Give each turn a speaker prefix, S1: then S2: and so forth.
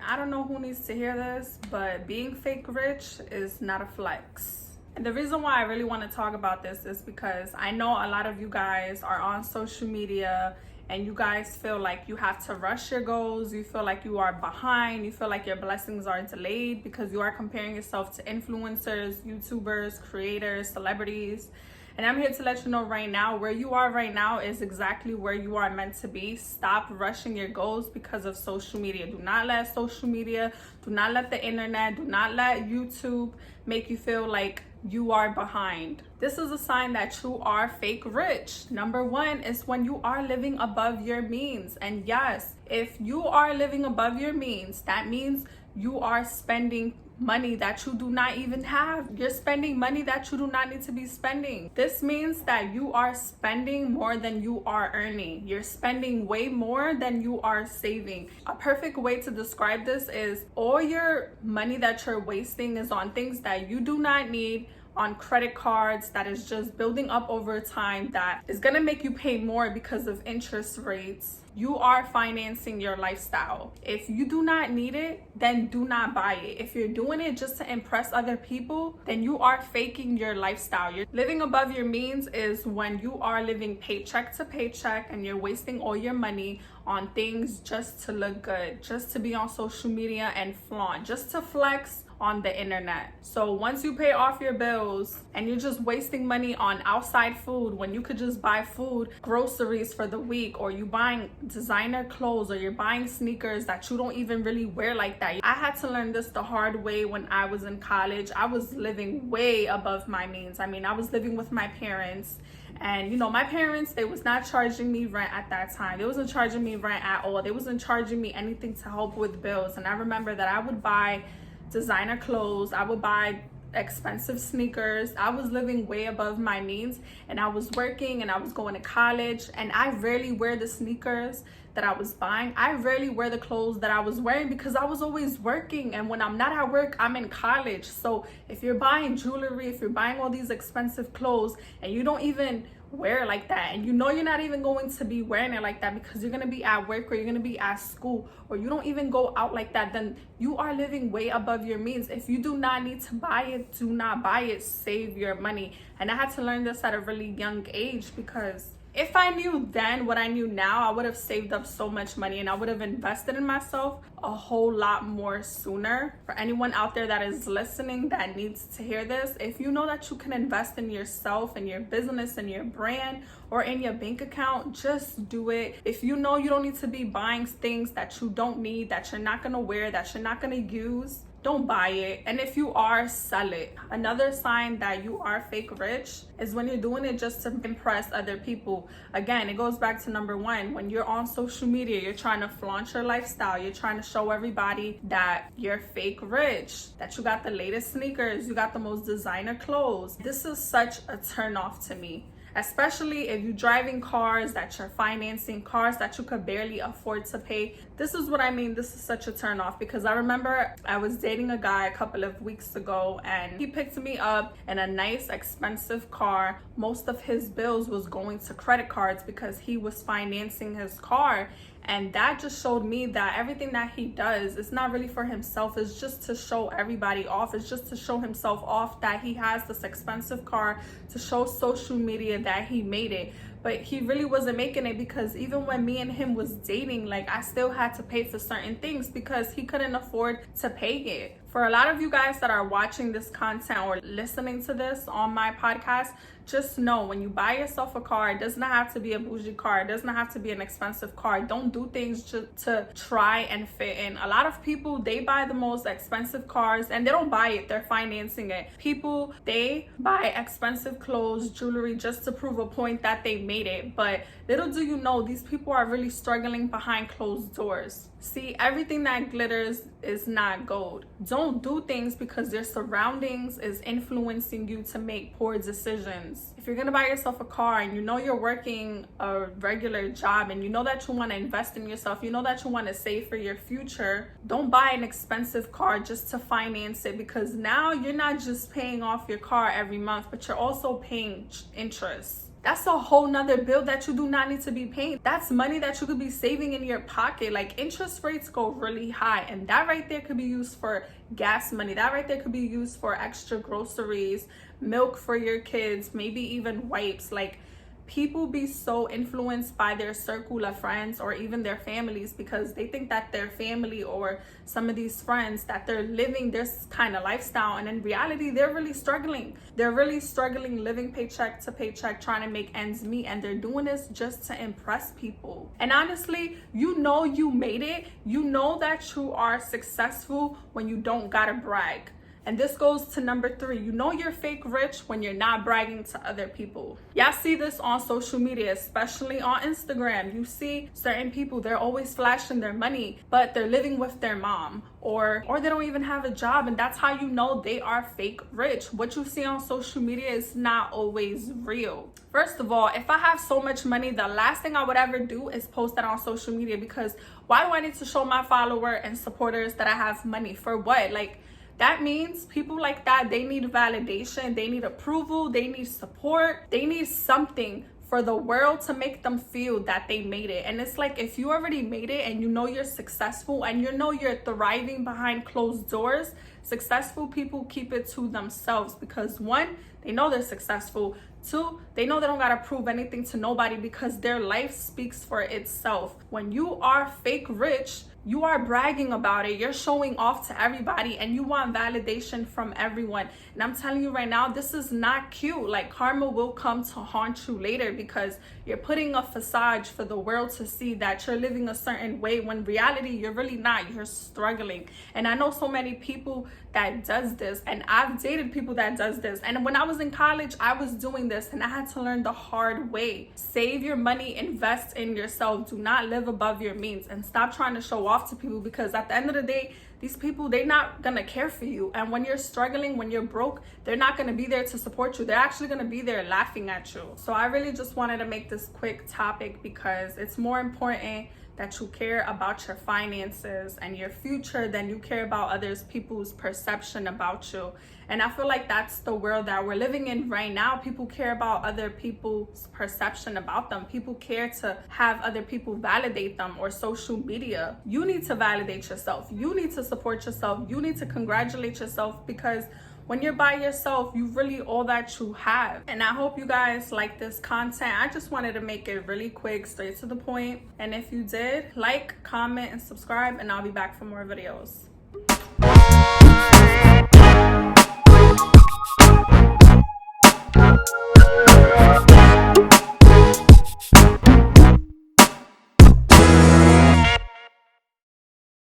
S1: I don't know who needs to hear this, but being fake rich is not a flex. And the reason why I really want to talk about this is because I know a lot of you guys are on social media and you guys feel like you have to rush your goals, you feel like you are behind, you feel like your blessings are delayed because you are comparing yourself to influencers, YouTubers, creators, celebrities. And I'm here to let you know right now, where you are right now is exactly where you are meant to be. Stop rushing your goals because of social media. Do not let social media, do not let the internet, do not let YouTube make you feel like you are behind. This is a sign that you are fake rich. Number one is when you are living above your means. And yes, if you are living above your means, that means you are spending money that you do not even have. You're spending money that you do not need to be spending. This means that you are spending more than you are earning. You're spending way more than you are saving. A perfect way to describe this is all your money that you're wasting is on things that you do not need, on credit cards that is just building up over time, that is gonna make you pay more because of interest rates. You are financing your lifestyle. If you do not need it, then do not buy it. If you're doing it just to impress other people, then you are faking your lifestyle. You're living above your means is when you are living paycheck to paycheck and you're wasting all your money on things just to look good, just to be on social media and flaunt, just to flex on the internet. So once you pay off your bills and you're just wasting money on outside food when you could just buy food, groceries for the week, or you buying designer clothes, or you're buying sneakers that you don't even really wear like that. I had to learn this the hard way when I was in college. I was living way above my means. I mean, I was living with my parents, and you know, my parents, they was not charging me rent at that time. They wasn't charging me rent at all. They wasn't charging me anything to help with bills. And I remember that I would buy designer clothes, I would buy expensive sneakers. I was living way above my means, and I was working and I was going to college, and I rarely wear the sneakers that I was buying. I rarely wear the clothes that I was wearing because I was always working, and when I'm not at work, I'm in college. So if you're buying jewelry, if you're buying all these expensive clothes and you don't even wear it like that, and you know you're not even going to be wearing it like that because you're going to be at work or you're going to be at school, or you don't even go out like that, then you are living way above your means. If you do not need to buy it, do not buy it. Save your money. And I had to learn this at a really young age, because if I knew then what I knew now, I would have saved up so much money and I would have invested in myself a whole lot more sooner. For anyone out there that is listening that needs to hear this, if you know that you can invest in yourself and your business and your brand or in your bank account, just do it. If you know you don't need to be buying things that you don't need, that you're not gonna wear, that you're not gonna use, don't buy it. And if you are, sell it. Another sign that you are fake rich is when you're doing it just to impress other people. Again, it goes back to number one. When you're on social media, you're trying to flaunt your lifestyle. You're trying to show everybody that you're fake rich, that you got the latest sneakers, you got the most designer clothes. This is such a turn off to me. Especially if you're driving cars that you're financing, cars that you could barely afford to pay. This is what I mean. This is such a turn off, because I remember I was dating a guy a couple of weeks ago, and he picked me up in a nice expensive car. Most of his bills was going to credit cards because he was financing his car. And that just showed me that everything that he does is not really for himself. It's just to show everybody off. It's just to show himself off that he has this expensive car, to show social media that he made it. But he really wasn't making it, because even when me and him was dating, like, I still had to pay for certain things because he couldn't afford to pay it. For a lot of you guys that are watching this content or listening to this on my podcast, just know, when you buy yourself a car, it does not have to be a bougie car. It does not have to be an expensive car. Don't do things just to try and fit in. A lot of people, they buy the most expensive cars and they don't buy it. They're financing it. People, they buy expensive clothes, jewelry, just to prove a point that they made it. But little do you know, these people are really struggling behind closed doors. See, everything that glitters is not gold. Don't do things because their surroundings is influencing you to make poor decisions. If you're gonna buy yourself a car and you know you're working a regular job and you know that you want to invest in yourself, you know that you want to save for your future, don't buy an expensive car just to finance it, because now you're not just paying off your car every month, but you're also paying interest. That's a whole nother bill that you do not need to be paying. That's money that you could be saving in your pocket. Like, interest rates go really high, and that right there could be used for gas money. That right there could be used for extra groceries, milk for your kids, maybe even wipes. Like, people be so influenced by their circle of friends or even their families because they think that their family or some of these friends that they're living this kind of lifestyle, and in reality they're really struggling. They're really struggling, living paycheck to paycheck, trying to make ends meet, and they're doing this just to impress people. And honestly, you know you made it. You know that you are successful when you don't gotta brag. And this goes to number 3. You know you're fake rich when you're not bragging to other people. Y'all see this on social media, especially on Instagram. You see certain people, they're always flashing their money, but they're living with their mom, or they don't even have a job, and that's how you know they are fake rich. What you see on social media is not always real. First of all, if I have so much money, the last thing I would ever do is post that on social media, because why do I need to show my follower and supporters that I have money? For what? Like, that means people like that, they need validation, they need approval, they need support, they need something for the world to make them feel that they made it. And it's like, if you already made it and you know you're successful and you know you're thriving behind closed doors, successful people keep it to themselves because 1, they know they're successful. 2, they know they don't gotta prove anything to nobody because their life speaks for itself. When you are fake rich, you are bragging about it. You're showing off to everybody and you want validation from everyone. And I'm telling you right now, this is not cute. Like, karma will come to haunt you later because you're putting a facade for the world to see that you're living a certain way when reality you're really not. You're struggling. And I know so many people that does this, and I've dated people that does this. And when I was in college, I was doing this and I had to learn the hard way. Save your money, invest in yourself. Do not live above your means, and stop trying to show off to people, because at the end of the day, these people, they're not gonna care for you. And when you're struggling, when you're broke, they're not gonna be there to support you. They're actually gonna be there laughing at you. So I really just wanted to make this quick topic because it's more important that you care about your finances and your future than you care about others people's perception about you. And I feel like that's the world that we're living in right now. People care about other people's perception about them. People care to have other people validate them, or social media. You need to validate yourself. You need to support yourself. You need to congratulate yourself, because when you're by yourself, you really all that you have. And I hope you guys like this content. I just wanted to make it really quick, straight to the point. And if you did, like, comment, and subscribe, and I'll be back for more videos.